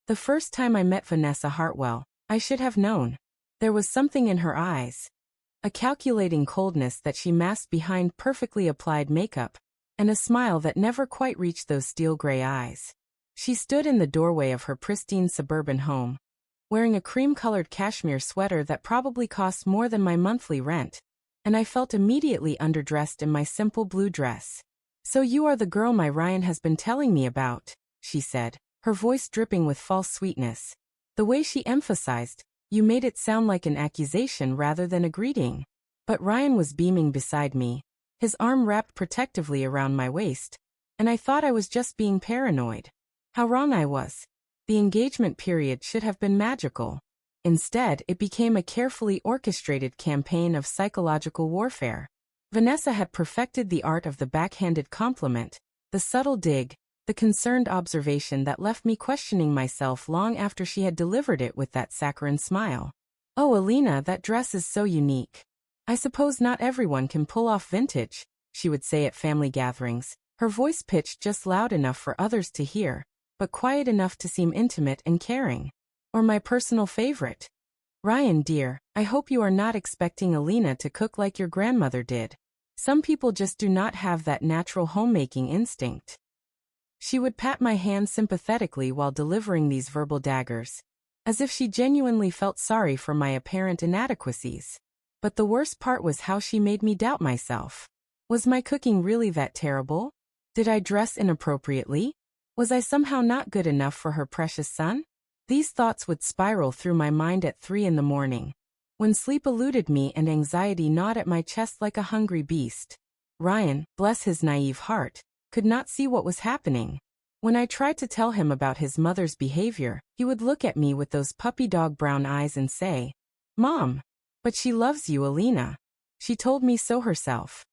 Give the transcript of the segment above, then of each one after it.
The first time I met Vanessa Hartwell, I should have known. There was something in her eyes. A calculating coldness that she masked behind perfectly applied makeup, and a smile that never quite reached those steel gray eyes. She stood in the doorway of her pristine suburban home, wearing a cream-colored cashmere sweater that probably cost more than my monthly rent, and I felt immediately underdressed in my simple blue dress. "So you are the girl my Ryan has been telling me about," she said, her voice dripping with false sweetness. The way she emphasized, "You," made it sound like an accusation rather than a greeting. But Ryan was beaming beside me, his arm wrapped protectively around my waist, and I thought I was just being paranoid. How wrong I was. The engagement period should have been magical. Instead, it became a carefully orchestrated campaign of psychological warfare. Vanessa had perfected the art of the backhanded compliment, the subtle dig, the concerned observation that left me questioning myself long after she had delivered it with that saccharine smile. "Oh, Alina, that dress is so unique. I suppose not everyone can pull off vintage," she would say at family gatherings, her voice pitched just loud enough for others to hear, but quiet enough to seem intimate and caring. Or my personal favorite. "Ryan, dear, I hope you are not expecting Alina to cook like your grandmother did. Some people just do not have that natural homemaking instinct." She would pat my hand sympathetically while delivering these verbal daggers, as if she genuinely felt sorry for my apparent inadequacies. But the worst part was how she made me doubt myself. Was my cooking really that terrible? Did I dress inappropriately? Was I somehow not good enough for her precious son? These thoughts would spiral through my mind at 3 in the morning, when sleep eluded me and anxiety gnawed at my chest like a hungry beast. Ryan, bless his naive heart, could not see what was happening. When I tried to tell him about his mother's behavior, he would look at me with those puppy dog brown eyes and say, "Mom, but she loves you, Alina. She told me so herself."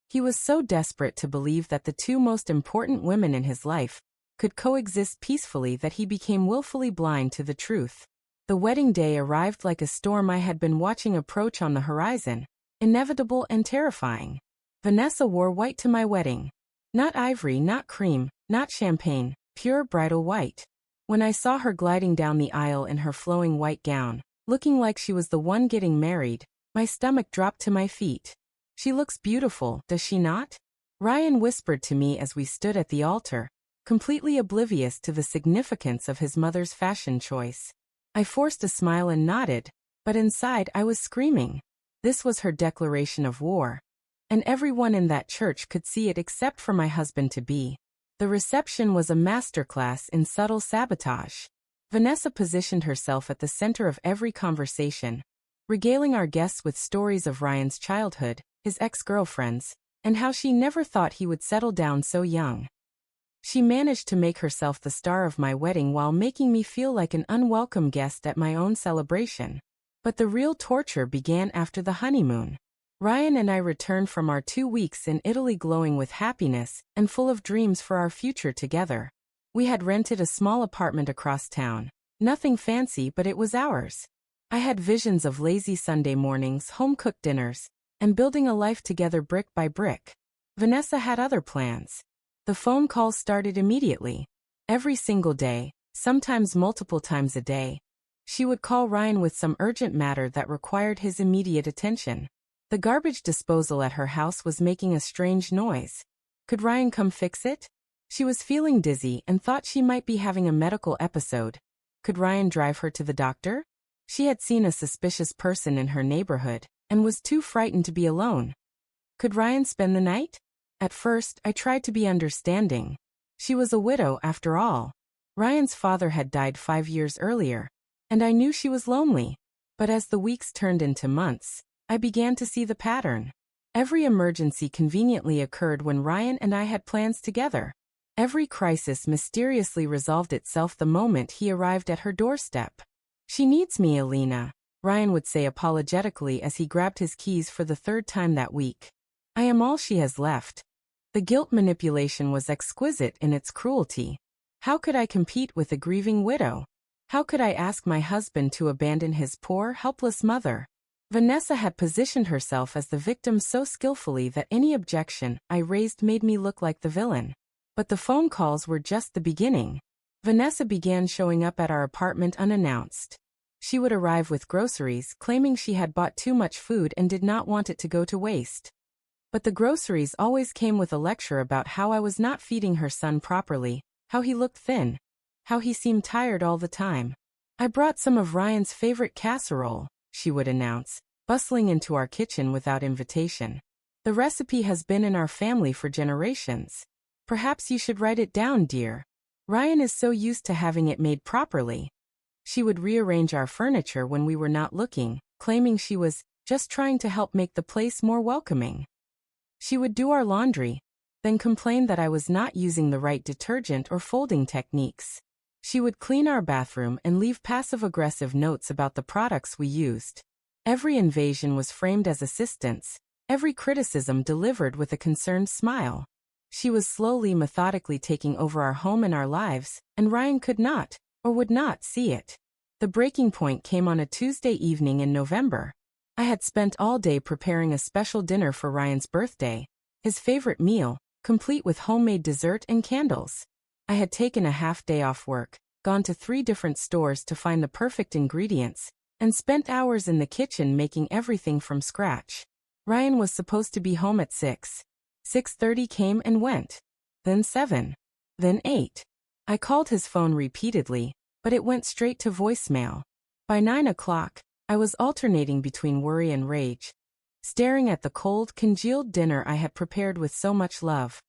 He was so desperate to believe that the two most important women in his life could coexist peacefully that he became willfully blind to the truth. The wedding day arrived like a storm I had been watching approach on the horizon, inevitable and terrifying. Vanessa wore white to my wedding. Not ivory, not cream, not champagne, pure bridal white. When I saw her gliding down the aisle in her flowing white gown, looking like she was the one getting married, my stomach dropped to my feet. "She looks beautiful, does she not?" Ryan whispered to me as we stood at the altar, completely oblivious to the significance of his mother's fashion choice. I forced a smile and nodded, but inside I was screaming. This was her declaration of war, and everyone in that church could see it except for my husband-to-be. The reception was a masterclass in subtle sabotage. Vanessa positioned herself at the center of every conversation, regaling our guests with stories of Ryan's childhood, his ex-girlfriends, and how she never thought he would settle down so young. She managed to make herself the star of my wedding while making me feel like an unwelcome guest at my own celebration. But the real torture began after the honeymoon. Ryan and I returned from our 2 weeks in Italy glowing with happiness and full of dreams for our future together. We had rented a small apartment across town. Nothing fancy, but it was ours. I had visions of lazy Sunday mornings, home-cooked dinners, and building a life together brick by brick. Vanessa had other plans. The phone calls started immediately. Every single day, sometimes multiple times a day, she would call Ryan with some urgent matter that required his immediate attention. The garbage disposal at her house was making a strange noise. Could Ryan come fix it? She was feeling dizzy and thought she might be having a medical episode. Could Ryan drive her to the doctor? She had seen a suspicious person in her neighborhood and was too frightened to be alone. Could Ryan spend the night? At first, I tried to be understanding. She was a widow after all. Ryan's father had died 5 years earlier, and I knew she was lonely. But as the weeks turned into months, I began to see the pattern. Every emergency conveniently occurred when Ryan and I had plans together. Every crisis mysteriously resolved itself the moment he arrived at her doorstep. "She needs me, Alina," Ryan would say apologetically as he grabbed his keys for the 3rd time that week. "I am all she has left." The guilt manipulation was exquisite in its cruelty. How could I compete with a grieving widow? How could I ask my husband to abandon his poor, helpless mother? Vanessa had positioned herself as the victim so skillfully that any objection I raised made me look like the villain. But the phone calls were just the beginning. Vanessa began showing up at our apartment unannounced. She would arrive with groceries, claiming she had bought too much food and did not want it to go to waste. But the groceries always came with a lecture about how I was not feeding her son properly, how he looked thin, how he seemed tired all the time. "I brought some of Ryan's favorite casserole," she would announce, bustling into our kitchen without invitation. "The recipe has been in our family for generations. Perhaps you should write it down, dear. Ryan is so used to having it made properly." She would rearrange our furniture when we were not looking, claiming she was just trying to help make the place more welcoming. She would do our laundry, then complain that I was not using the right detergent or folding techniques. She would clean our bathroom and leave passive-aggressive notes about the products we used. Every invasion was framed as assistance, every criticism delivered with a concerned smile. She was slowly, methodically taking over our home and our lives, and Ryan could not, or would not, see it. The breaking point came on a Tuesday evening in November. I had spent all day preparing a special dinner for Ryan's birthday, his favorite meal, complete with homemade dessert and candles. I had taken a half day off work, gone to 3 different stores to find the perfect ingredients, and spent hours in the kitchen making everything from scratch. Ryan was supposed to be home at 6. 6:30 came and went. Then 7. Then 8. I called his phone repeatedly, but it went straight to voicemail. By 9 o'clock, I was alternating between worry and rage, staring at the cold, congealed dinner I had prepared with so much love.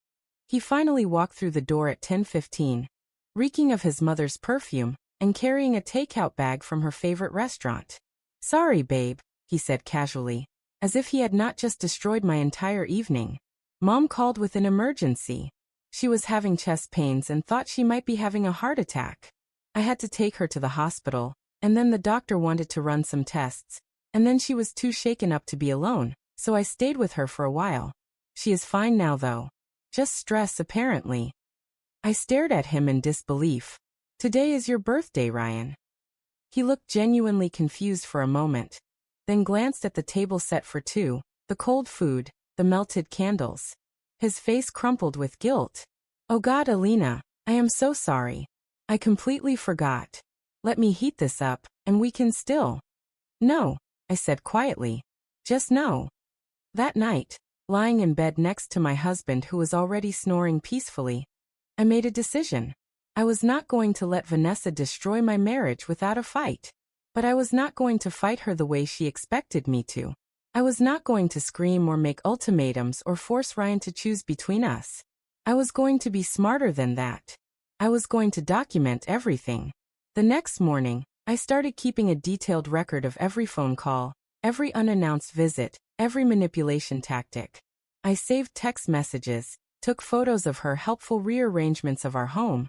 He finally walked through the door at 10:15, reeking of his mother's perfume, and carrying a takeout bag from her favorite restaurant. "Sorry, babe," he said casually, as if he had not just destroyed my entire evening. "Mom called with an emergency. She was having chest pains and thought she might be having a heart attack. I had to take her to the hospital, and then the doctor wanted to run some tests, and then she was too shaken up to be alone, so I stayed with her for a while. She is fine now though. Just stress apparently." I stared at him in disbelief. "Today is your birthday, Ryan." He looked genuinely confused for a moment, then glanced at the table set for 2, the cold food, the melted candles. His face crumpled with guilt. "Oh God, Alina, I am so sorry. I completely forgot. Let me heat this up, and we can still." "No," I said quietly. "Just no." That night, lying in bed next to my husband who was already snoring peacefully, I made a decision. I was not going to let Vanessa destroy my marriage without a fight. But I was not going to fight her the way she expected me to. I was not going to scream or make ultimatums or force Ryan to choose between us. I was going to be smarter than that. I was going to document everything. The next morning, I started keeping a detailed record of every phone call, every unannounced visit, every manipulation tactic. I saved text messages, took photos of her helpful rearrangements of our home,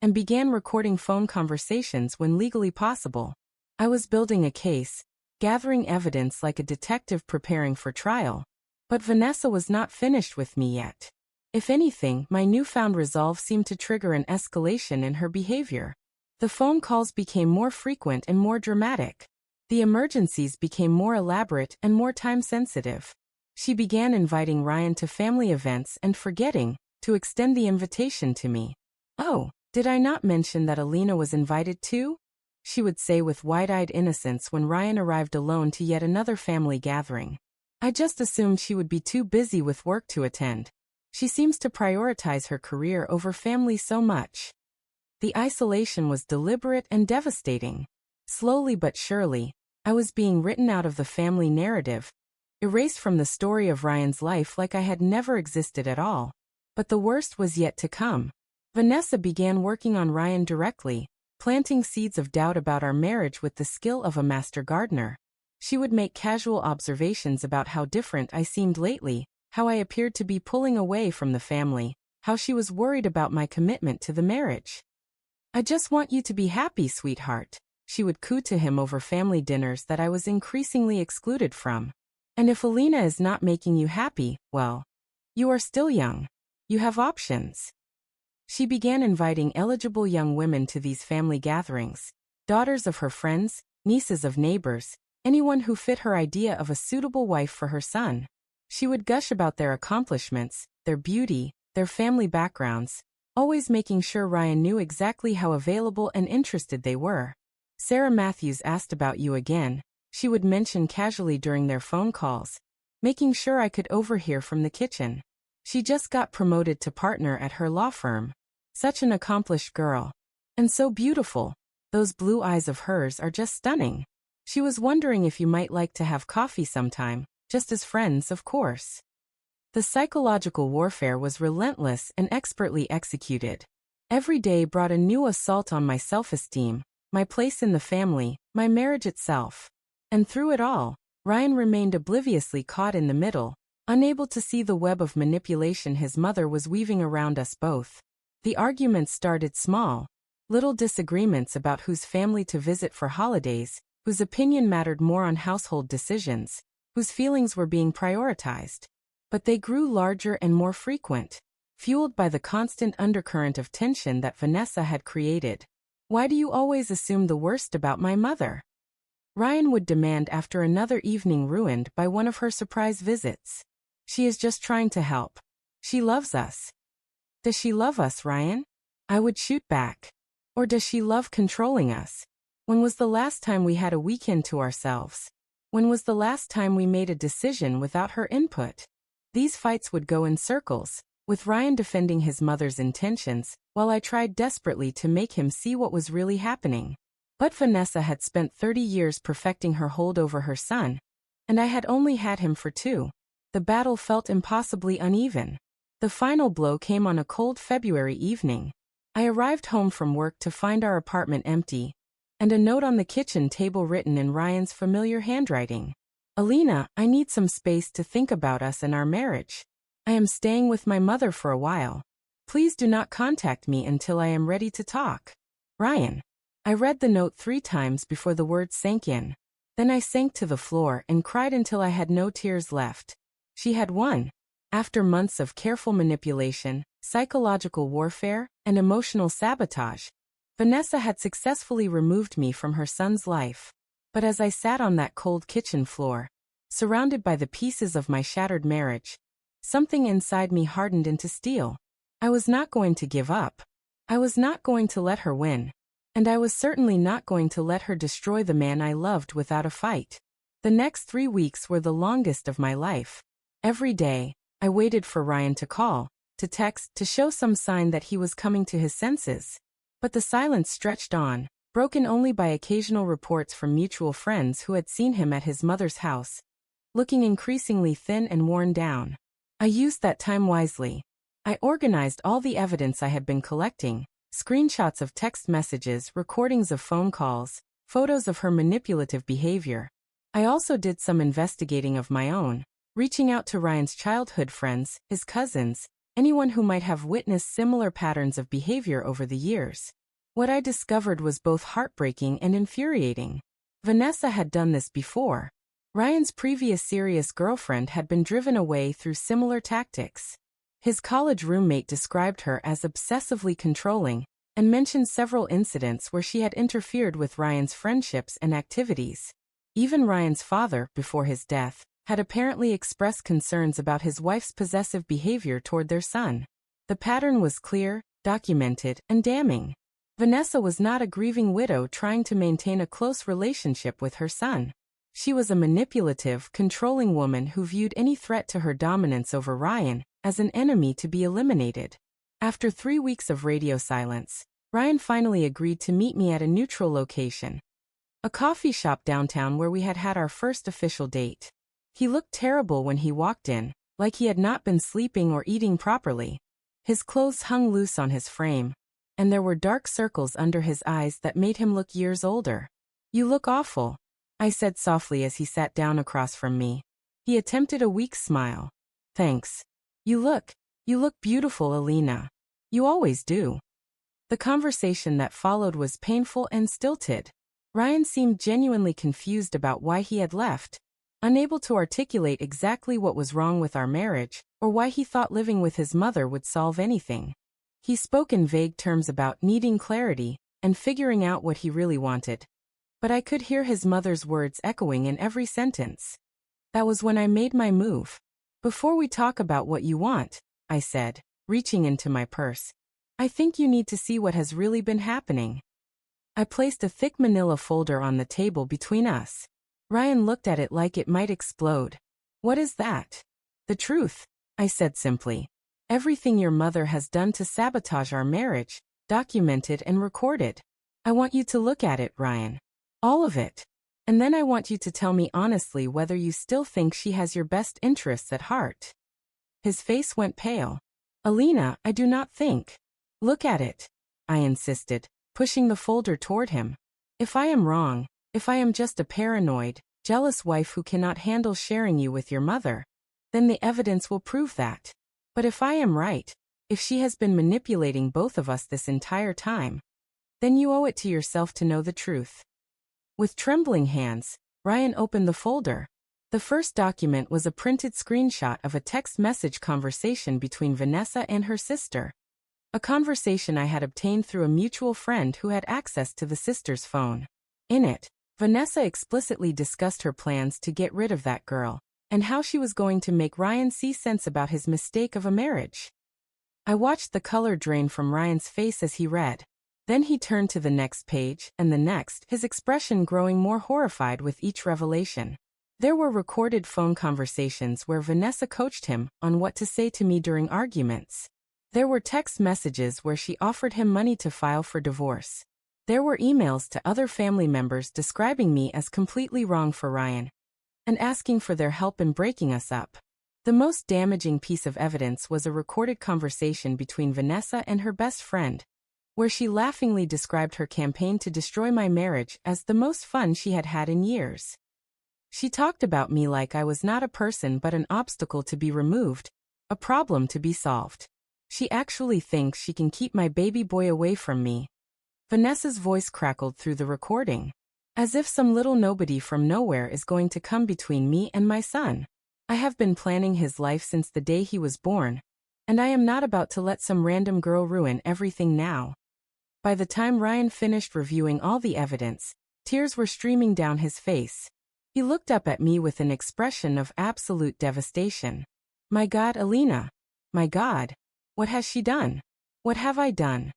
and began recording phone conversations when legally possible. I was building a case, gathering evidence like a detective preparing for trial. But Vanessa was not finished with me yet. If anything, my newfound resolve seemed to trigger an escalation in her behavior. The phone calls became more frequent and more dramatic. The emergencies became more elaborate and more time-sensitive. She began inviting Ryan to family events and forgetting to extend the invitation to me. "Oh, did I not mention that Alina was invited too?" she would say with wide-eyed innocence when Ryan arrived alone to yet another family gathering. "I just assumed she would be too busy with work to attend. She seems to prioritize her career over family so much." The isolation was deliberate and devastating. Slowly but surely, I was being written out of the family narrative, erased from the story of Ryan's life like I had never existed at all. But the worst was yet to come. Vanessa began working on Ryan directly, planting seeds of doubt about our marriage with the skill of a master gardener. She would make casual observations about how different I seemed lately, how I appeared to be pulling away from the family, how she was worried about my commitment to the marriage. "I just want you to be happy, sweetheart," she would coo to him over family dinners that I was increasingly excluded from. "And if Alina is not making you happy, well, you are still young. You have options." She began inviting eligible young women to these family gatherings, daughters of her friends, nieces of neighbors, anyone who fit her idea of a suitable wife for her son. She would gush about their accomplishments, their beauty, their family backgrounds, always making sure Ryan knew exactly how available and interested they were. Sarah Matthews asked about you again, she would mention casually during their phone calls, making sure I could overhear from the kitchen. She just got promoted to partner at her law firm. Such an accomplished girl. And so beautiful. Those blue eyes of hers are just stunning. She was wondering if you might like to have coffee sometime, just as friends, of course. The psychological warfare was relentless and expertly executed. Every day brought a new assault on my self-esteem, my place in the family, my marriage itself. And through it all, Ryan remained obliviously caught in the middle, unable to see the web of manipulation his mother was weaving around us both. The arguments started small, little disagreements about whose family to visit for holidays, whose opinion mattered more on household decisions, whose feelings were being prioritized. But they grew larger and more frequent, fueled by the constant undercurrent of tension that Vanessa had created. Why do you always assume the worst about my mother? Ryan would demand after another evening ruined by one of her surprise visits. She is just trying to help. She loves us. Does she love us, Ryan? I would shoot back. Or does she love controlling us? When was the last time we had a weekend to ourselves? When was the last time we made a decision without her input? These fights would go in circles, with Ryan defending his mother's intentions, while I tried desperately to make him see what was really happening. But Vanessa had spent 30 years perfecting her hold over her son, and I had only had him for 2. The battle felt impossibly uneven. The final blow came on a cold February evening. I arrived home from work to find our apartment empty, and a note on the kitchen table written in Ryan's familiar handwriting. Alina, I need some space to think about us and our marriage. I am staying with my mother for a while. Please do not contact me until I am ready to talk. Ryan. I read the note 3 times before the words sank in. Then I sank to the floor and cried until I had no tears left. She had won. After months of careful manipulation, psychological warfare, and emotional sabotage, Vanessa had successfully removed me from her son's life. But as I sat on that cold kitchen floor, surrounded by the pieces of my shattered marriage, something inside me hardened into steel. I was not going to give up. I was not going to let her win. And I was certainly not going to let her destroy the man I loved without a fight. The next 3 weeks were the longest of my life. Every day, I waited for Ryan to call, to text, to show some sign that he was coming to his senses. But the silence stretched on, broken only by occasional reports from mutual friends who had seen him at his mother's house, looking increasingly thin and worn down. I used that time wisely. I organized all the evidence I had been collecting, screenshots of text messages, recordings of phone calls, photos of her manipulative behavior. I also did some investigating of my own, reaching out to Ryan's childhood friends, his cousins, anyone who might have witnessed similar patterns of behavior over the years. What I discovered was both heartbreaking and infuriating. Vanessa had done this before. Ryan's previous serious girlfriend had been driven away through similar tactics. His college roommate described her as obsessively controlling, and mentioned several incidents where she had interfered with Ryan's friendships and activities. Even Ryan's father, before his death, had apparently expressed concerns about his wife's possessive behavior toward their son. The pattern was clear, documented, and damning. Vanessa was not a grieving widow trying to maintain a close relationship with her son. She was a manipulative, controlling woman who viewed any threat to her dominance over Ryan as an enemy to be eliminated. After 3 weeks of radio silence, Ryan finally agreed to meet me at a neutral location, a coffee shop downtown where we had had our first official date. He looked terrible when he walked in, like he had not been sleeping or eating properly. His clothes hung loose on his frame, and there were dark circles under his eyes that made him look years older. You look awful, I said softly as he sat down across from me. He attempted a weak smile. Thanks. You look beautiful, Alina. You always do. The conversation that followed was painful and stilted. Ryan seemed genuinely confused about why he had left, unable to articulate exactly what was wrong with our marriage, or why he thought living with his mother would solve anything. He spoke in vague terms about needing clarity and figuring out what he really wanted. But I could hear his mother's words echoing in every sentence. That was when I made my move. Before we talk about what you want, I said, reaching into my purse, I think you need to see what has really been happening. I placed a thick manila folder on the table between us. Ryan looked at it like it might explode. What is that? The truth, I said simply. Everything your mother has done to sabotage our marriage, documented and recorded. I want you to look at it, Ryan. All of it. And then I want you to tell me honestly whether you still think she has your best interests at heart. His face went pale. Alina, I do not think. Look at it, I insisted, pushing the folder toward him. If I am wrong, if I am just a paranoid, jealous wife who cannot handle sharing you with your mother, then the evidence will prove that. But if I am right, if she has been manipulating both of us this entire time, then you owe it to yourself to know the truth. With trembling hands, Ryan opened the folder. The first document was a printed screenshot of a text message conversation between Vanessa and her sister. A conversation I had obtained through a mutual friend who had access to the sister's phone. In it, Vanessa explicitly discussed her plans to get rid of that girl, and how she was going to make Ryan see sense about his mistake of a marriage. I watched the color drain from Ryan's face as he read. Then he turned to the next page, and the next, his expression growing more horrified with each revelation. There were recorded phone conversations where Vanessa coached him on what to say to me during arguments. There were text messages where she offered him money to file for divorce. There were emails to other family members describing me as completely wrong for Ryan and asking for their help in breaking us up. The most damaging piece of evidence was a recorded conversation between Vanessa and her best friend, where she laughingly described her campaign to destroy my marriage as the most fun she had had in years. She talked about me like I was not a person but an obstacle to be removed, a problem to be solved. She actually thinks she can keep my baby boy away from me. Vanessa's voice crackled through the recording. As if some little nobody from nowhere is going to come between me and my son. I have been planning his life since the day he was born, and I am not about to let some random girl ruin everything now. By the time Ryan finished reviewing all the evidence, tears were streaming down his face. He looked up at me with an expression of absolute devastation. My God, Alina. My God. What has she done? What have I done?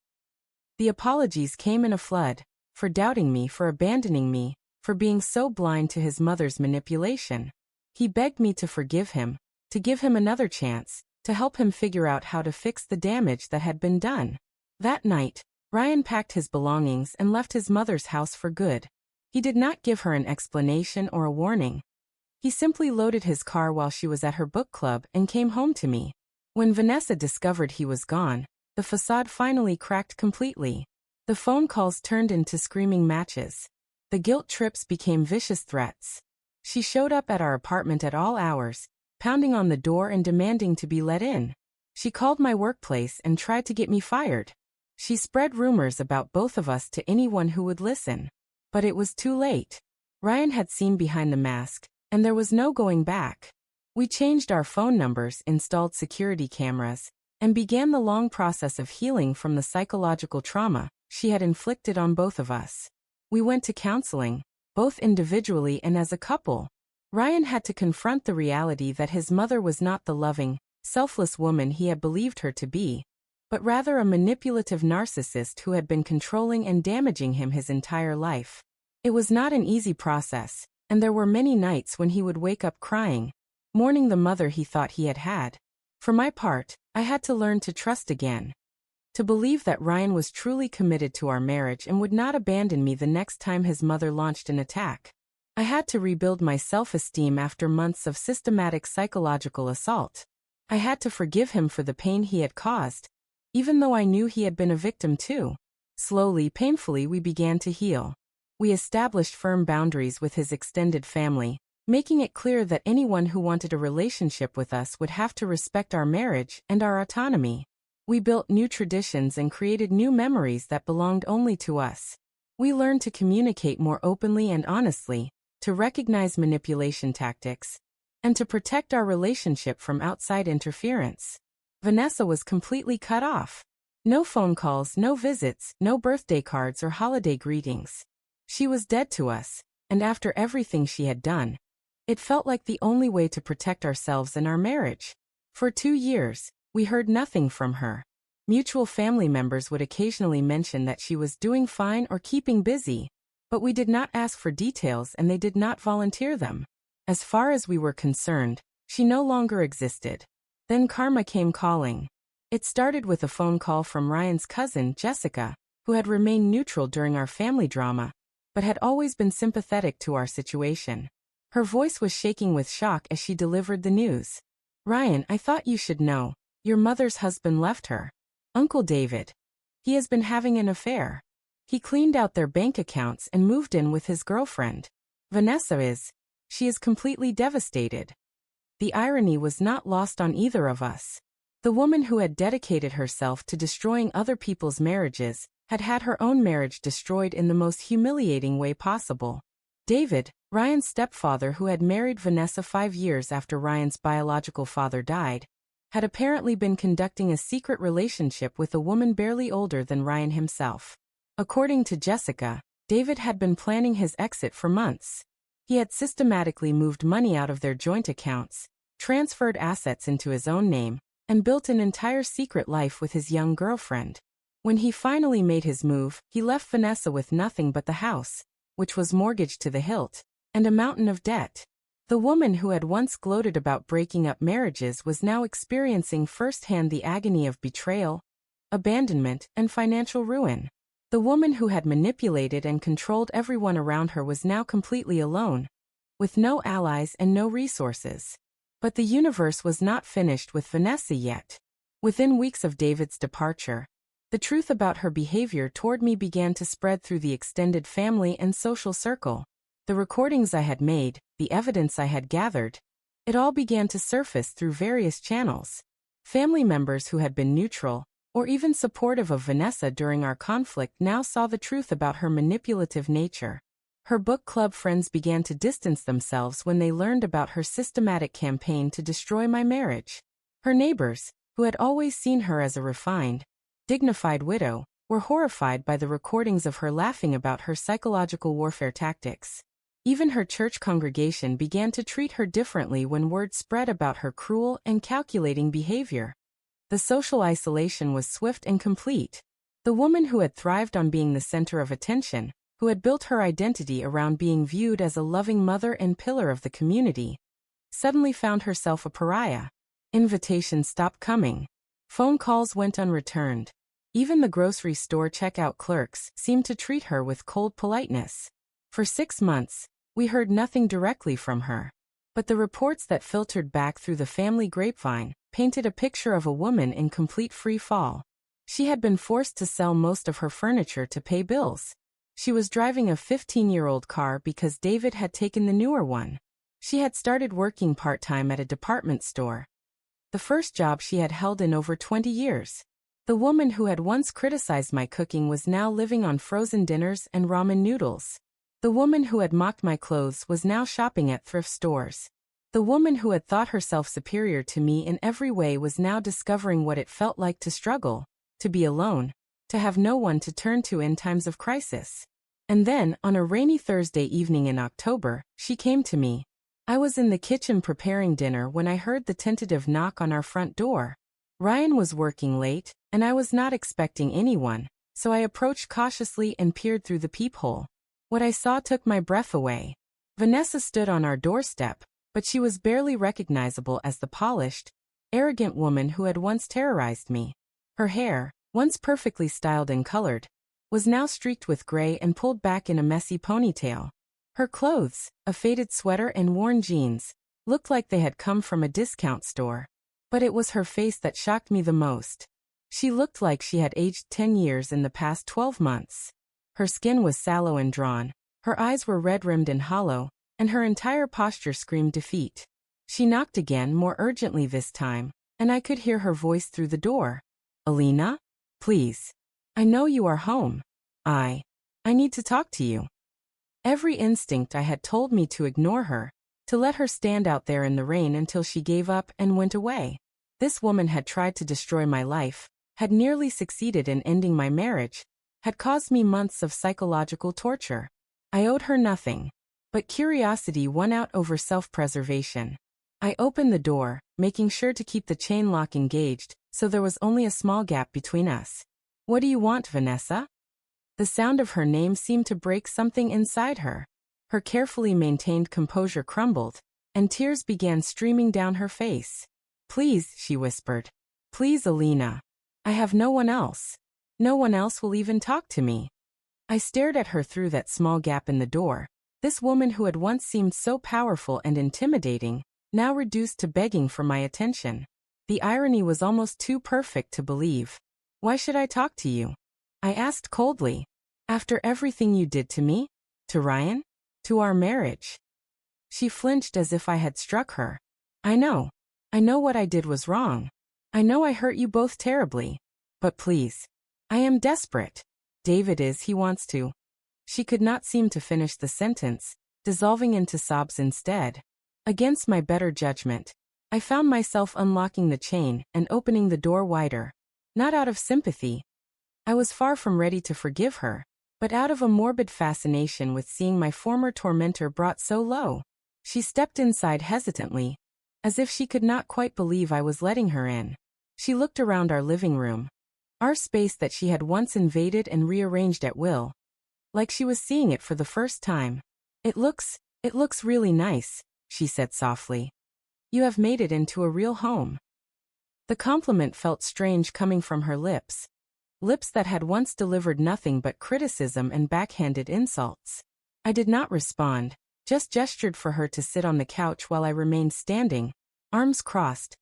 The apologies came in a flood, for doubting me, for abandoning me, for being so blind to his mother's manipulation. He begged me to forgive him, to give him another chance, to help him figure out how to fix the damage that had been done. That night, Ryan packed his belongings and left his mother's house for good. He did not give her an explanation or a warning. He simply loaded his car while she was at her book club and came home to me. When Vanessa discovered he was gone, the facade finally cracked completely. The phone calls turned into screaming matches. The guilt trips became vicious threats. She showed up at our apartment at all hours, pounding on the door and demanding to be let in. She called my workplace and tried to get me fired. She spread rumors about both of us to anyone who would listen. But it was too late. Ryan had seen behind the mask, and there was no going back. We changed our phone numbers, installed security cameras, and began the long process of healing from the psychological trauma she had inflicted on both of us. We went to counseling, both individually and as a couple. Ryan had to confront the reality that his mother was not the loving, selfless woman he had believed her to be, but rather a manipulative narcissist who had been controlling and damaging him his entire life. It was not an easy process, and there were many nights when he would wake up crying, mourning the mother he thought he had had. For my part, I had to learn to trust again. To believe that Ryan was truly committed to our marriage and would not abandon me the next time his mother launched an attack. I had to rebuild my self-esteem after months of systematic psychological assault. I had to forgive him for the pain he had caused, even though I knew he had been a victim too. Slowly, painfully, we began to heal. We established firm boundaries with his extended family, making it clear that anyone who wanted a relationship with us would have to respect our marriage and our autonomy. We built new traditions and created new memories that belonged only to us. We learned to communicate more openly and honestly, to recognize manipulation tactics, and to protect our relationship from outside interference. Vanessa was completely cut off. No phone calls, no visits, no birthday cards or holiday greetings. She was dead to us, and after everything she had done, it felt like the only way to protect ourselves and our marriage. For 2 years, we heard nothing from her. Mutual family members would occasionally mention that she was doing fine or keeping busy, but we did not ask for details and they did not volunteer them. As far as we were concerned, she no longer existed. Then karma came calling. It started with a phone call from Ryan's cousin, Jessica, who had remained neutral during our family drama, but had always been sympathetic to our situation. Her voice was shaking with shock as she delivered the news. "Ryan, I thought you should know. Your mother's husband left her. Uncle David. He has been having an affair. He cleaned out their bank accounts and moved in with his girlfriend. Vanessa is. She is completely devastated." The irony was not lost on either of us. The woman who had dedicated herself to destroying other people's marriages had had her own marriage destroyed in the most humiliating way possible. David, Ryan's stepfather who had married Vanessa 5 years after Ryan's biological father died, had apparently been conducting a secret relationship with a woman barely older than Ryan himself. According to Jessica, David had been planning his exit for months. He had systematically moved money out of their joint accounts, transferred assets into his own name, and built an entire secret life with his young girlfriend. When he finally made his move, he left Vanessa with nothing but the house, which was mortgaged to the hilt, and a mountain of debt. The woman who had once gloated about breaking up marriages was now experiencing firsthand the agony of betrayal, abandonment, and financial ruin. The woman who had manipulated and controlled everyone around her was now completely alone, with no allies and no resources. But the universe was not finished with Vanessa yet. Within weeks of David's departure, the truth about her behavior toward me began to spread through the extended family and social circle. The recordings I had made, the evidence I had gathered, it all began to surface through various channels. Family members who had been neutral, or even supportive of Vanessa during our conflict now saw the truth about her manipulative nature. Her book club friends began to distance themselves when they learned about her systematic campaign to destroy my marriage. Her neighbors, who had always seen her as a refined, dignified widow, were horrified by the recordings of her laughing about her psychological warfare tactics. Even her church congregation began to treat her differently when word spread about her cruel and calculating behavior. The social isolation was swift and complete. The woman who had thrived on being the center of attention, who had built her identity around being viewed as a loving mother and pillar of the community, suddenly found herself a pariah. Invitations stopped coming. Phone calls went unreturned. Even the grocery store checkout clerks seemed to treat her with cold politeness. For 6 months, we heard nothing directly from her. But the reports that filtered back through the family grapevine painted a picture of a woman in complete free fall. She had been forced to sell most of her furniture to pay bills. She was driving a 15-year-old car because David had taken the newer one. She had started working part-time at a department store, the first job she had held in over 20 years. The woman who had once criticized my cooking was now living on frozen dinners and ramen noodles. The woman who had mocked my clothes was now shopping at thrift stores. The woman who had thought herself superior to me in every way was now discovering what it felt like to struggle, to be alone, to have no one to turn to in times of crisis. And then, on a rainy Thursday evening in October, she came to me. I was in the kitchen preparing dinner when I heard the tentative knock on our front door. Ryan was working late, and I was not expecting anyone, so I approached cautiously and peered through the peephole. What I saw took my breath away. Vanessa stood on our doorstep, but she was barely recognizable as the polished, arrogant woman who had once terrorized me. Her hair, once perfectly styled and colored, was now streaked with gray and pulled back in a messy ponytail. Her clothes, a faded sweater and worn jeans, looked like they had come from a discount store. But it was her face that shocked me the most. She looked like she had aged 10 years in the past 12 months. Her skin was sallow and drawn, her eyes were red-rimmed and hollow, and her entire posture screamed defeat. She knocked again, more urgently this time, and I could hear her voice through the door. "Alina? Please. I know you are home. I need to talk to you." Every instinct I had told me to ignore her, to let her stand out there in the rain until she gave up and went away. This woman had tried to destroy my life, had nearly succeeded in ending my marriage, had caused me months of psychological torture. I owed her nothing, but curiosity won out over self-preservation. I opened the door, making sure to keep the chain lock engaged, so there was only a small gap between us. What do you want, Vanessa? The sound of her name seemed to break something inside her. Her carefully maintained composure crumbled, and tears began streaming down her face. Please, she whispered. Please, Alina. I have no one else. No one else will even talk to me. I stared at her through that small gap in the door. This woman who had once seemed so powerful and intimidating, now reduced to begging for my attention. The irony was almost too perfect to believe. Why should I talk to you? I asked coldly. After everything you did to me? To Ryan? To our marriage? She flinched as if I had struck her. I know. I know what I did was wrong. I know I hurt you both terribly. But please. I am desperate. David is, he wants to. She could not seem to finish the sentence, dissolving into sobs instead. Against my better judgment, I found myself unlocking the chain and opening the door wider. Not out of sympathy. I was far from ready to forgive her, but out of a morbid fascination with seeing my former tormentor brought so low. She stepped inside hesitantly, as if she could not quite believe I was letting her in. She looked around our living room, our space that she had once invaded and rearranged at will, like she was seeing it for the first time. It looks really nice, she said softly. You have made it into a real home. The compliment felt strange coming from her lips. Lips that had once delivered nothing but criticism and backhanded insults. I did not respond, just gestured for her to sit on the couch while I remained standing, arms crossed,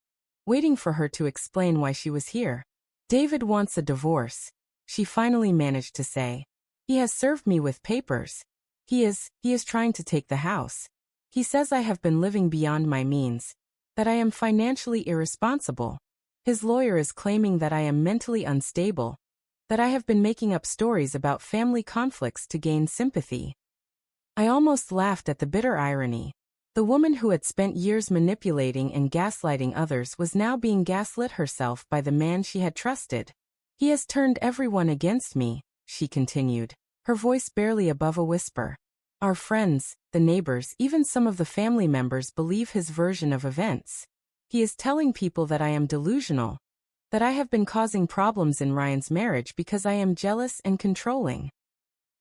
waiting for her to explain why she was here. David wants a divorce, she finally managed to say. He has served me with papers. He is trying to take the house. He says I have been living beyond my means, that I am financially irresponsible. His lawyer is claiming that I am mentally unstable, that I have been making up stories about family conflicts to gain sympathy. I almost laughed at the bitter irony. The woman who had spent years manipulating and gaslighting others was now being gaslit herself by the man she had trusted. He has turned everyone against me, she continued, her voice barely above a whisper. Our friends, the neighbors, even some of the family members believe his version of events. He is telling people that I am delusional, that I have been causing problems in Ryan's marriage because I am jealous and controlling.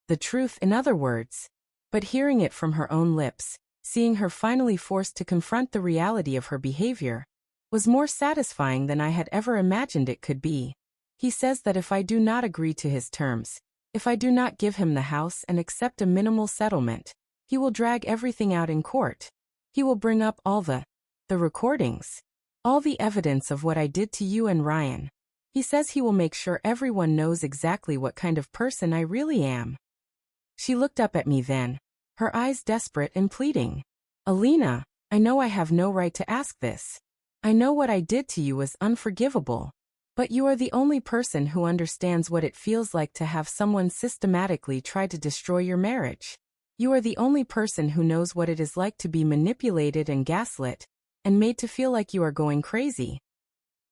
The truth, in other words. But hearing it from her own lips, seeing her finally forced to confront the reality of her behavior, was more satisfying than I had ever imagined it could be. He says that if I do not agree to his terms, if I do not give him the house and accept a minimal settlement, he will drag everything out in court. He will bring up all the recordings, all the evidence of what I did to you and Ryan. He says he will make sure everyone knows exactly what kind of person I really am. She looked up at me then, her eyes desperate and pleading. Alina, I know I have no right to ask this. I know what I did to you was unforgivable. But you are the only person who understands what it feels like to have someone systematically try to destroy your marriage. You are the only person who knows what it is like to be manipulated and gaslit, and made to feel like you are going crazy.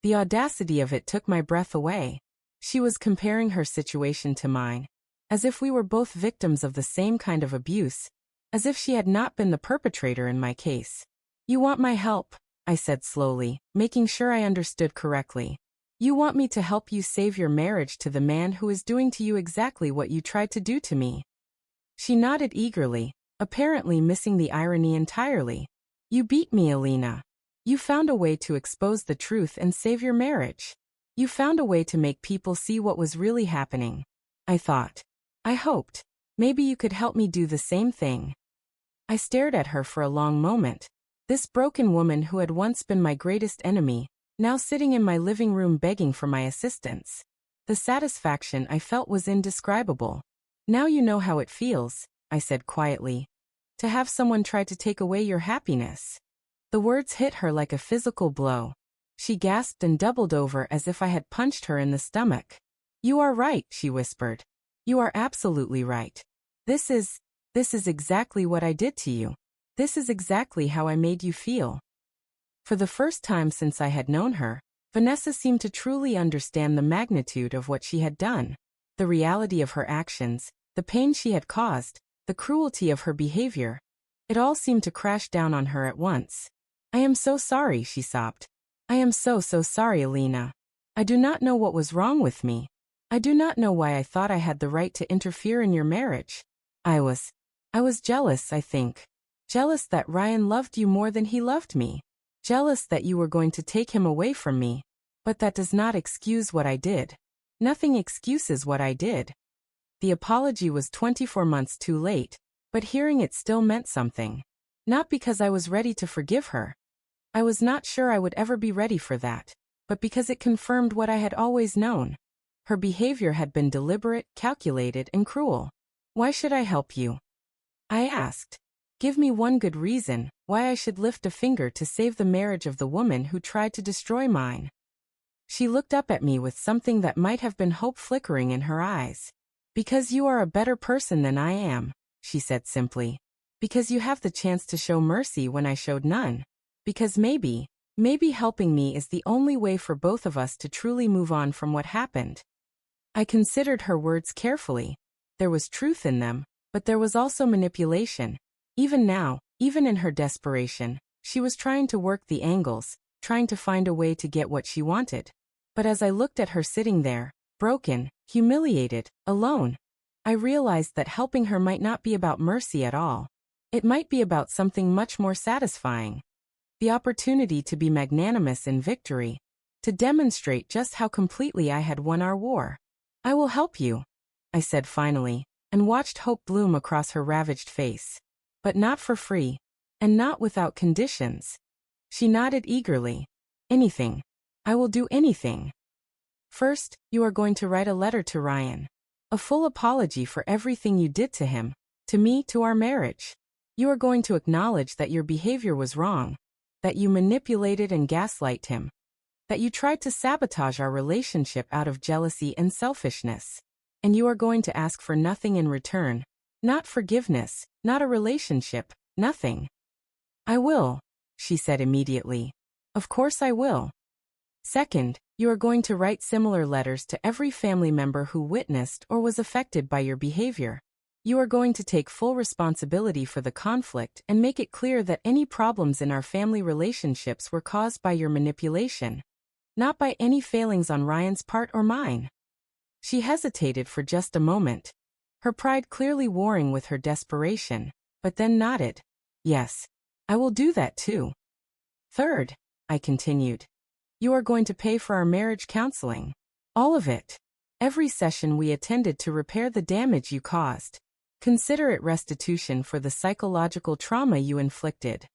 The audacity of it took my breath away. She was comparing her situation to mine, as if we were both victims of the same kind of abuse, as if she had not been the perpetrator in my case. You want my help, I said slowly, making sure I understood correctly. You want me to help you save your marriage to the man who is doing to you exactly what you tried to do to me. She nodded eagerly, apparently missing the irony entirely. You beat me, Alina. You found a way to expose the truth and save your marriage. You found a way to make people see what was really happening. I thought. I hoped. Maybe you could help me do the same thing. I stared at her for a long moment. This broken woman who had once been my greatest enemy, now sitting in my living room begging for my assistance. The satisfaction I felt was indescribable. Now you know how it feels, I said quietly. To have someone try to take away your happiness. The words hit her like a physical blow. She gasped and doubled over as if I had punched her in the stomach. You are right, she whispered. You are absolutely right. This is exactly what I did to you. This is exactly how I made you feel. For the first time since I had known her, Vanessa seemed to truly understand the magnitude of what she had done, the reality of her actions, the pain she had caused, the cruelty of her behavior. It all seemed to crash down on her at once. I am so sorry, she sobbed. I am so sorry, Alina. I do not know what was wrong with me. I do not know why I thought I had the right to interfere in your marriage. I was jealous, I think. Jealous that Ryan loved you more than he loved me. Jealous that you were going to take him away from me. But that does not excuse what I did. Nothing excuses what I did. The apology was 24 months too late, but hearing it still meant something. Not because I was ready to forgive her. I was not sure I would ever be ready for that, but because it confirmed what I had always known. Her behavior had been deliberate, calculated, and cruel. Why should I help you? I asked. Give me one good reason why I should lift a finger to save the marriage of the woman who tried to destroy mine. She looked up at me with something that might have been hope flickering in her eyes. Because you are a better person than I am, she said simply. Because you have the chance to show mercy when I showed none. Because maybe helping me is the only way for both of us to truly move on from what happened. I considered her words carefully. There was truth in them, but there was also manipulation. Even now, even in her desperation, she was trying to work the angles, trying to find a way to get what she wanted. But as I looked at her sitting there, broken, humiliated, alone, I realized that helping her might not be about mercy at all. It might be about something much more satisfying. The opportunity to be magnanimous in victory, to demonstrate just how completely I had won our war. I will help you, I said finally, and watched hope bloom across her ravaged face. But not for free, and not without conditions. She nodded eagerly. Anything. I will do anything. First, you are going to write a letter to Ryan. A full apology for everything you did to him, to me, to our marriage. You are going to acknowledge that your behavior was wrong, that you manipulated and gaslighted him, that you tried to sabotage our relationship out of jealousy and selfishness. And you are going to ask for nothing in return, not forgiveness, not a relationship, nothing. I will, she said immediately. Of course I will. Second, you are going to write similar letters to every family member who witnessed or was affected by your behavior. You are going to take full responsibility for the conflict and make it clear that any problems in our family relationships were caused by your manipulation, not by any failings on Ryan's part or mine. She hesitated for just a moment, her pride clearly warring with her desperation, but then nodded. Yes, I will do that too. Third, I continued, you are going to pay for our marriage counseling. All of it. Every session we attended to repair the damage you caused. Consider it restitution for the psychological trauma you inflicted.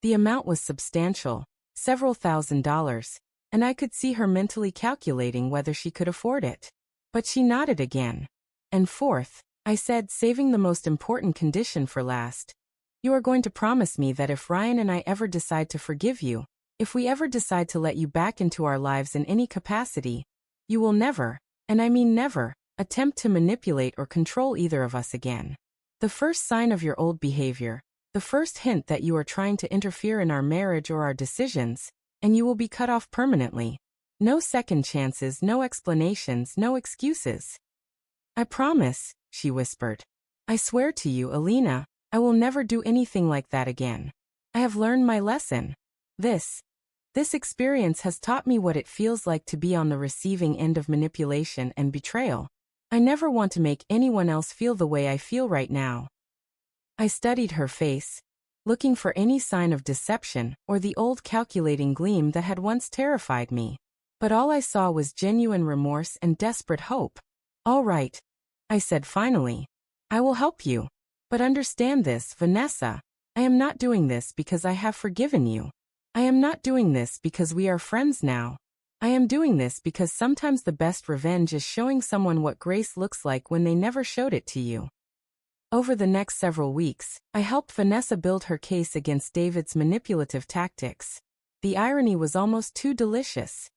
The amount was substantial, several $1,000s, and I could see her mentally calculating whether she could afford it. But she nodded again. And fourth, I said, saving the most important condition for last. You are going to promise me that if Ryan and I ever decide to forgive you, if we ever decide to let you back into our lives in any capacity, you will never, and I mean never, attempt to manipulate or control either of us again. The first sign of your old behavior, the first hint that you are trying to interfere in our marriage or our decisions, and you will be cut off permanently. No second chances, no explanations, no excuses. I promise, she whispered. I swear to you, Alina, I will never do anything like that again. I have learned my lesson. This experience has taught me what it feels like to be on the receiving end of manipulation and betrayal. I never want to make anyone else feel the way I feel right now. I studied her face, looking for any sign of deception or the old calculating gleam that had once terrified me. But all I saw was genuine remorse and desperate hope. All right, I said finally. I will help you. But understand this, Vanessa. I am not doing this because I have forgiven you. I am not doing this because we are friends now. I am doing this because sometimes the best revenge is showing someone what grace looks like when they never showed it to you. Over the next several weeks, I helped Vanessa build her case against David's manipulative tactics. The irony was almost too delicious.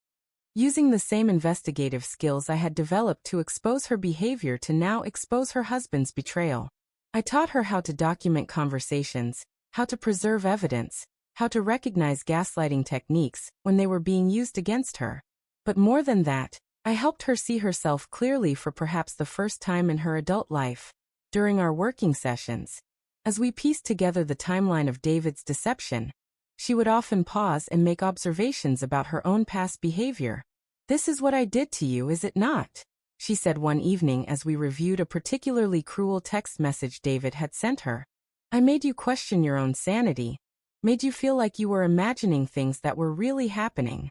Using the same investigative skills I had developed to expose her behavior to now expose her husband's betrayal. I taught her how to document conversations, how to preserve evidence, how to recognize gaslighting techniques when they were being used against her. But more than that, I helped her see herself clearly for perhaps the first time in her adult life. During our working sessions, as we pieced together the timeline of David's deception, she would often pause and make observations about her own past behavior. "This is what I did to you, is it not?" she said one evening as we reviewed a particularly cruel text message David had sent her. "I made you question your own sanity, made you feel like you were imagining things that were really happening."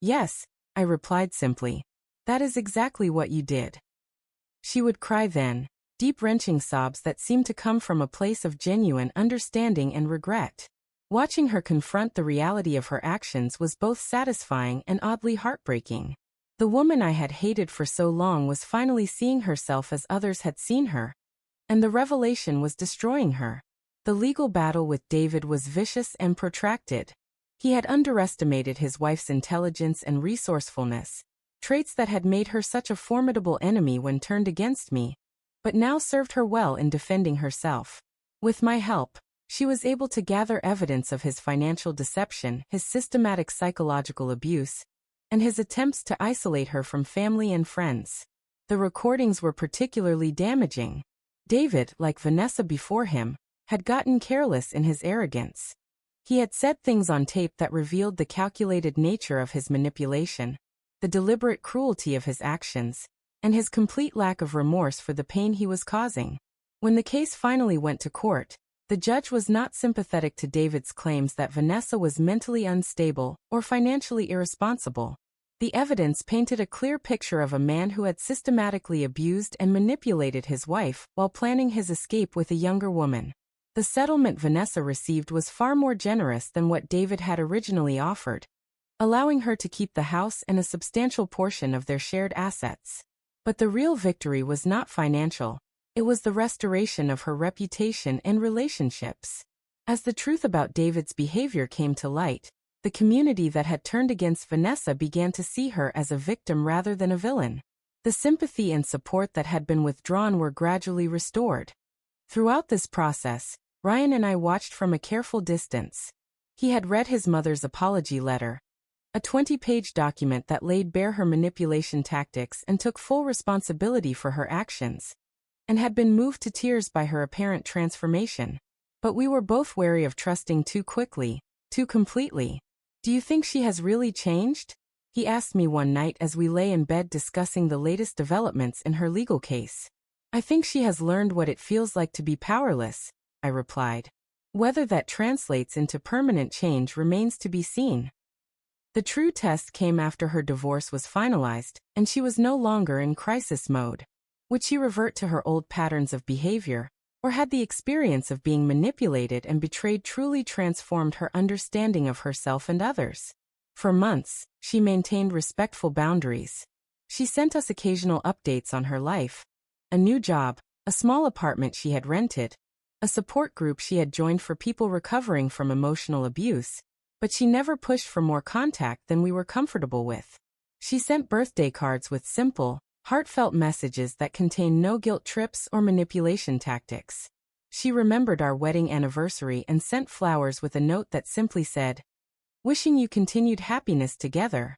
"Yes," I replied simply. "That is exactly what you did." She would cry then, deep wrenching sobs that seemed to come from a place of genuine understanding and regret. Watching her confront the reality of her actions was both satisfying and oddly heartbreaking. The woman I had hated for so long was finally seeing herself as others had seen her, and the revelation was destroying her. The legal battle with David was vicious and protracted. He had underestimated his wife's intelligence and resourcefulness, traits that had made her such a formidable enemy when turned against me, but now served her well in defending herself. With my help, she was able to gather evidence of his financial deception, his systematic psychological abuse, and his attempts to isolate her from family and friends. The recordings were particularly damaging. David, like Vanessa before him, had gotten careless in his arrogance. He had said things on tape that revealed the calculated nature of his manipulation, the deliberate cruelty of his actions, and his complete lack of remorse for the pain he was causing. When the case finally went to court, the judge was not sympathetic to David's claims that Vanessa was mentally unstable or financially irresponsible. The evidence painted a clear picture of a man who had systematically abused and manipulated his wife while planning his escape with a younger woman. The settlement Vanessa received was far more generous than what David had originally offered, allowing her to keep the house and a substantial portion of their shared assets. But the real victory was not financial. It was the restoration of her reputation and relationships. As the truth about David's behavior came to light, the community that had turned against Vanessa began to see her as a victim rather than a villain. The sympathy and support that had been withdrawn were gradually restored. Throughout this process, Ryan and I watched from a careful distance. He had read his mother's apology letter, a 20-page document that laid bare her manipulation tactics and took full responsibility for her actions, and had been moved to tears by her apparent transformation. But we were both wary of trusting too quickly, too completely. "Do you think she has really changed?" he asked me one night as we lay in bed discussing the latest developments in her legal case. "I think she has learned what it feels like to be powerless," I replied. "Whether that translates into permanent change remains to be seen." The true test came after her divorce was finalized, and she was no longer in crisis mode. Would she revert to her old patterns of behavior, or had the experience of being manipulated and betrayed truly transformed her understanding of herself and others? For months, she maintained respectful boundaries. She sent us occasional updates on her life, a new job, a small apartment she had rented, a support group she had joined for people recovering from emotional abuse, but she never pushed for more contact than we were comfortable with. She sent birthday cards with simple, heartfelt messages that contained no guilt trips or manipulation tactics. She remembered our wedding anniversary and sent flowers with a note that simply said, "Wishing you continued happiness together."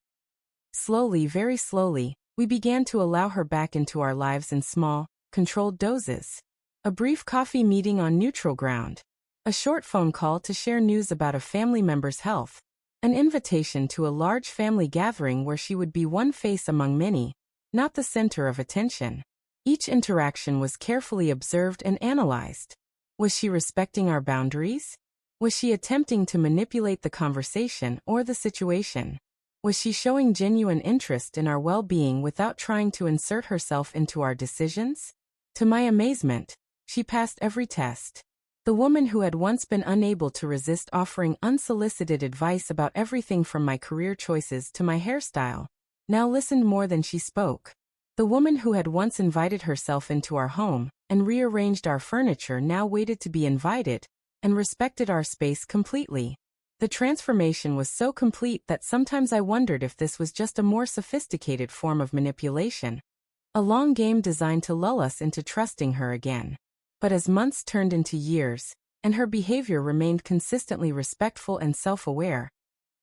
Slowly, very slowly, we began to allow her back into our lives in small, controlled doses. A brief coffee meeting on neutral ground, a short phone call to share news about a family member's health, an invitation to a large family gathering where she would be one face among many, not the center of attention. Each interaction was carefully observed and analyzed. Was she respecting our boundaries? Was she attempting to manipulate the conversation or the situation? Was she showing genuine interest in our well-being without trying to insert herself into our decisions? To my amazement, she passed every test. The woman who had once been unable to resist offering unsolicited advice about everything from my career choices to my hairstyle, now listened more than she spoke. The woman who had once invited herself into our home and rearranged our furniture now waited to be invited and respected our space completely. The transformation was so complete that sometimes I wondered if this was just a more sophisticated form of manipulation, a long game designed to lull us into trusting her again. But as months turned into years, and her behavior remained consistently respectful and self-aware,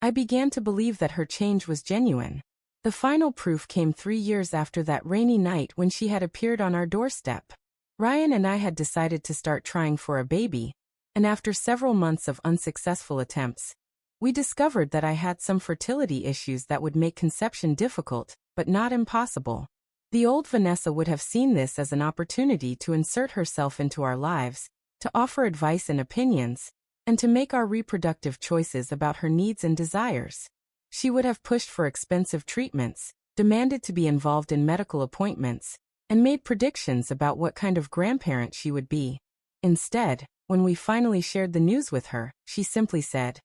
I began to believe that her change was genuine. The final proof came 3 years after that rainy night when she had appeared on our doorstep. Ryan and I had decided to start trying for a baby, and after several months of unsuccessful attempts, We discovered that I had some fertility issues that would make conception difficult, but not impossible. The old Vanessa would have seen this as an opportunity to insert herself into our lives, to offer advice and opinions, and to make our reproductive choices about her needs and desires. She would have pushed for expensive treatments, demanded to be involved in medical appointments, and made predictions about what kind of grandparent she would be. Instead, when we finally shared the news with her, she simply said,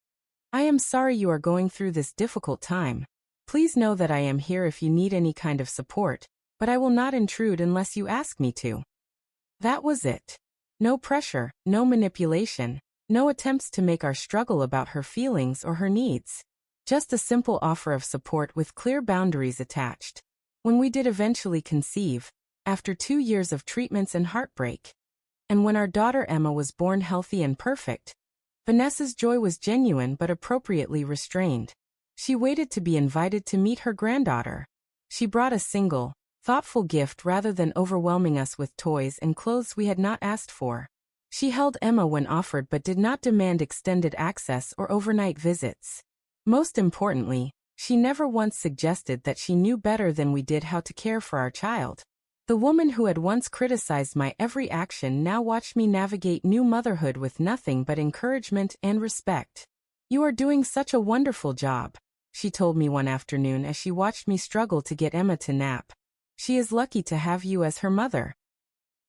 "I am sorry you are going through this difficult time. Please know that I am here if you need any kind of support, but I will not intrude unless you ask me to." That was it. No pressure, no manipulation, no attempts to make our struggle about her feelings or her needs. Just a simple offer of support with clear boundaries attached. When we did eventually conceive, after 2 years of treatments and heartbreak, and when our daughter Emma was born healthy and perfect, Vanessa's joy was genuine but appropriately restrained. She waited to be invited to meet her granddaughter. She brought a single, thoughtful gift rather than overwhelming us with toys and clothes we had not asked for. She held Emma when offered but did not demand extended access or overnight visits. Most importantly, she never once suggested that she knew better than we did how to care for our child. The woman who had once criticized my every action now watched me navigate new motherhood with nothing but encouragement and respect. "You are doing such a wonderful job," she told me one afternoon as she watched me struggle to get Emma to nap. "She is lucky to have you as her mother."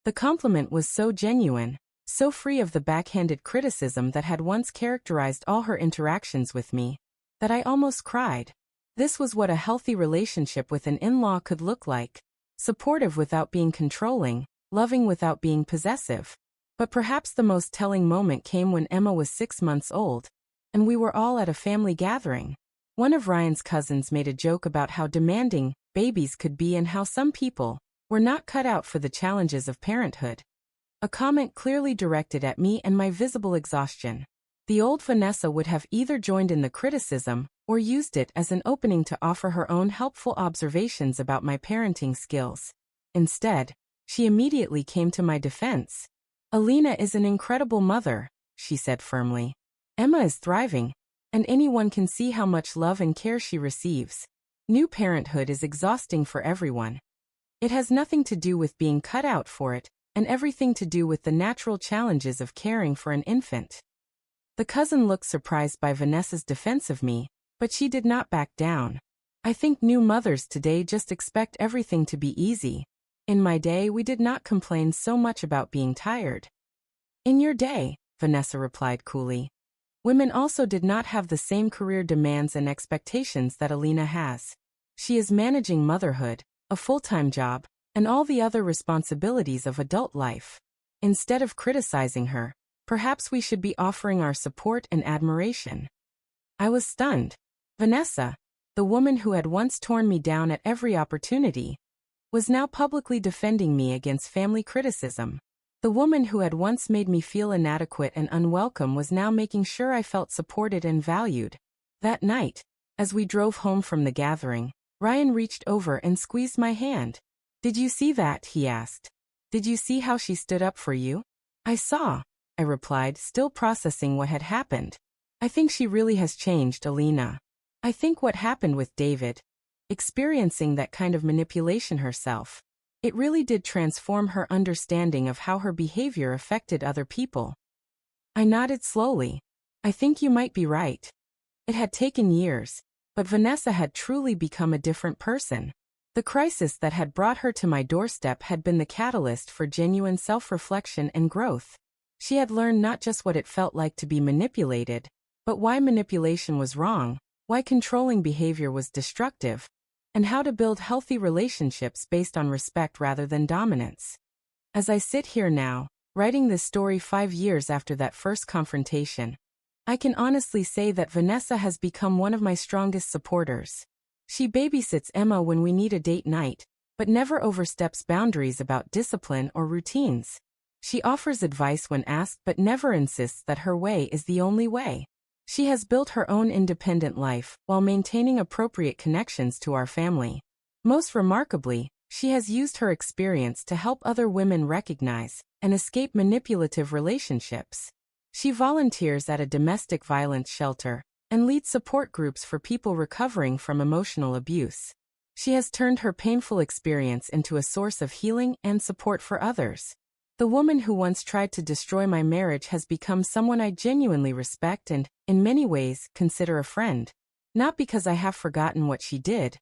The compliment was so genuine, so free of the backhanded criticism that had once characterized all her interactions with me, that I almost cried. This was what a healthy relationship with an in-law could look like. Supportive without being controlling, loving without being possessive. But perhaps the most telling moment came when Emma was 6 months old, and we were all at a family gathering. One of Ryan's cousins made a joke about how demanding babies could be and how some people were not cut out for the challenges of parenthood. A comment clearly directed at me and my visible exhaustion. The old Vanessa would have either joined in the criticism or used it as an opening to offer her own helpful observations about my parenting skills. Instead, she immediately came to my defense. "Alina is an incredible mother," she said firmly. "Emma is thriving, and anyone can see how much love and care she receives. New parenthood is exhausting for everyone. It has nothing to do with being cut out for it, and everything to do with the natural challenges of caring for an infant." The cousin looked surprised by Vanessa's defense of me, but she did not back down. "I think new mothers today just expect everything to be easy. In my day, we did not complain so much about being tired." "In your day," Vanessa replied coolly, "women also did not have the same career demands and expectations that Alina has. She is managing motherhood, a full-time job, and all the other responsibilities of adult life. Instead of criticizing her, perhaps we should be offering our support and admiration." I was stunned. Vanessa, the woman who had once torn me down at every opportunity, was now publicly defending me against family criticism. The woman who had once made me feel inadequate and unwelcome was now making sure I felt supported and valued. That night, as we drove home from the gathering, Ryan reached over and squeezed my hand. "Did you see that?" he asked. "Did you see how she stood up for you?" "I saw," I replied, still processing what had happened. "I think she really has changed, Alina. I think what happened with David, experiencing that kind of manipulation herself, it really did transform her understanding of how her behavior affected other people." I nodded slowly. "I think you might be right. It had taken years, but Vanessa had truly become a different person. The crisis that had brought her to my doorstep had been the catalyst for genuine self-reflection and growth. She had learned not just what it felt like to be manipulated, but why manipulation was wrong, why controlling behavior was destructive, and how to build healthy relationships based on respect rather than dominance. As I sit here now, writing this story 5 years after that first confrontation, I can honestly say that Vanessa has become one of my strongest supporters. She babysits Emma when we need a date night, but never oversteps boundaries about discipline or routines. She offers advice when asked but never insists that her way is the only way. She has built her own independent life while maintaining appropriate connections to our family. Most remarkably, she has used her experience to help other women recognize and escape manipulative relationships. She volunteers at a domestic violence shelter, and leads support groups for people recovering from emotional abuse. She has turned her painful experience into a source of healing and support for others. The woman who once tried to destroy my marriage has become someone I genuinely respect and, in many ways, consider a friend. Not because I have forgotten what she did.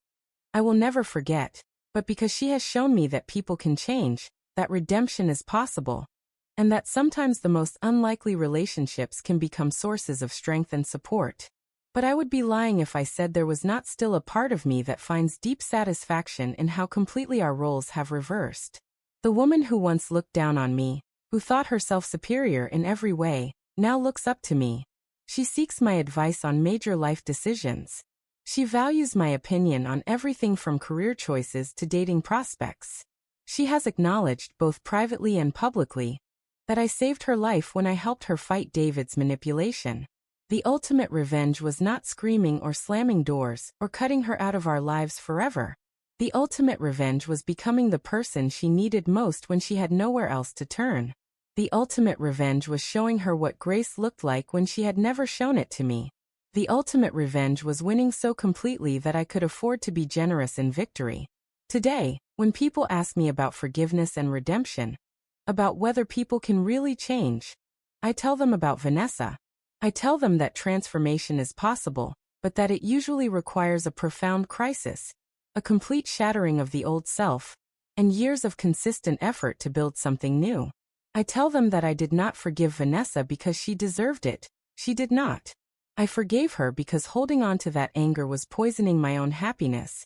I will never forget. But because she has shown me that people can change, that redemption is possible, and that sometimes the most unlikely relationships can become sources of strength and support. But I would be lying if I said there was not still a part of me that finds deep satisfaction in how completely our roles have reversed. The woman who once looked down on me, who thought herself superior in every way, now looks up to me. She seeks my advice on major life decisions. She values my opinion on everything from career choices to dating prospects. She has acknowledged, both privately and publicly, that I saved her life when I helped her fight David's manipulation. The ultimate revenge was not screaming or slamming doors or cutting her out of our lives forever. The ultimate revenge was becoming the person she needed most when she had nowhere else to turn. The ultimate revenge was showing her what grace looked like when she had never shown it to me. The ultimate revenge was winning so completely that I could afford to be generous in victory. Today, when people ask me about forgiveness and redemption, about whether people can really change, I tell them about Vanessa. I tell them that transformation is possible, but that it usually requires a profound crisis, a complete shattering of the old self, and years of consistent effort to build something new. I tell them that I did not forgive Vanessa because she deserved it. She did not. I forgave her because holding on to that anger was poisoning my own happiness,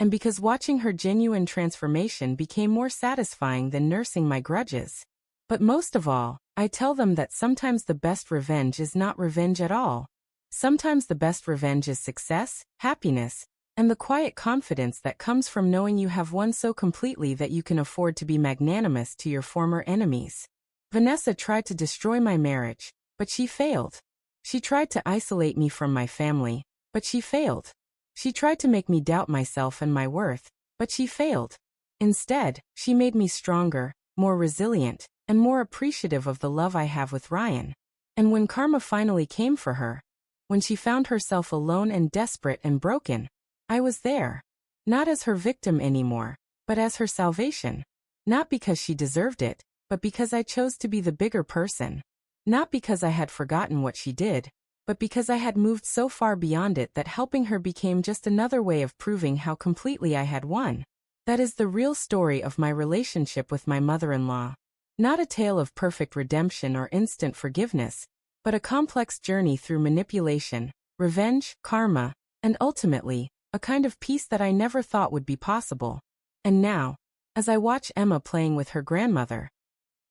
and because watching her genuine transformation became more satisfying than nursing my grudges. But most of all, I tell them that sometimes the best revenge is not revenge at all. Sometimes the best revenge is success, happiness, and the quiet confidence that comes from knowing you have won so completely that you can afford to be magnanimous to your former enemies. Vanessa tried to destroy my marriage, but she failed. She tried to isolate me from my family, but she failed. She tried to make me doubt myself and my worth, but she failed. Instead, she made me stronger, more resilient, and more appreciative of the love I have with Ryan. And when karma finally came for her, when she found herself alone and desperate and broken, I was there. Not as her victim anymore, but as her salvation. Not because she deserved it, but because I chose to be the bigger person. Not because I had forgotten what she did, but because I had moved so far beyond it that helping her became just another way of proving how completely I had won. That is the real story of my relationship with my mother-in-law. Not a tale of perfect redemption or instant forgiveness, but a complex journey through manipulation, revenge, karma, and ultimately, a kind of peace that I never thought would be possible. And now, as I watch Emma playing with her grandmother,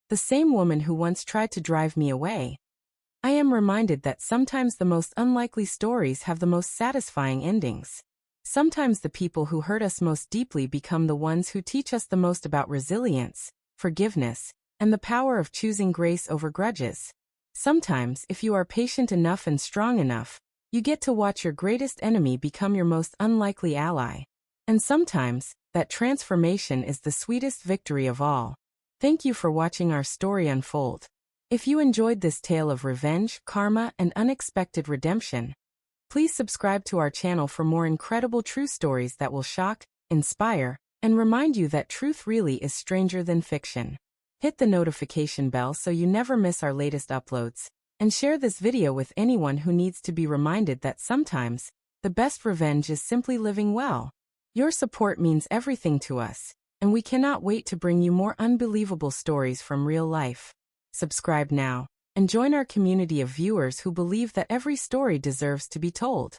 the same woman who once tried to drive me away, I am reminded that sometimes the most unlikely stories have the most satisfying endings. Sometimes the people who hurt us most deeply become the ones who teach us the most about resilience, forgiveness, and the power of choosing grace over grudges. Sometimes, if you are patient enough and strong enough, you get to watch your greatest enemy become your most unlikely ally. And sometimes, that transformation is the sweetest victory of all. Thank you for watching our story unfold. If you enjoyed this tale of revenge, karma, and unexpected redemption, please subscribe to our channel for more incredible true stories that will shock, inspire, and remind you that truth really is stranger than fiction. Hit the notification bell so you never miss our latest uploads, and share this video with anyone who needs to be reminded that sometimes, the best revenge is simply living well. Your support means everything to us, and we cannot wait to bring you more unbelievable stories from real life. Subscribe now, and join our community of viewers who believe that every story deserves to be told.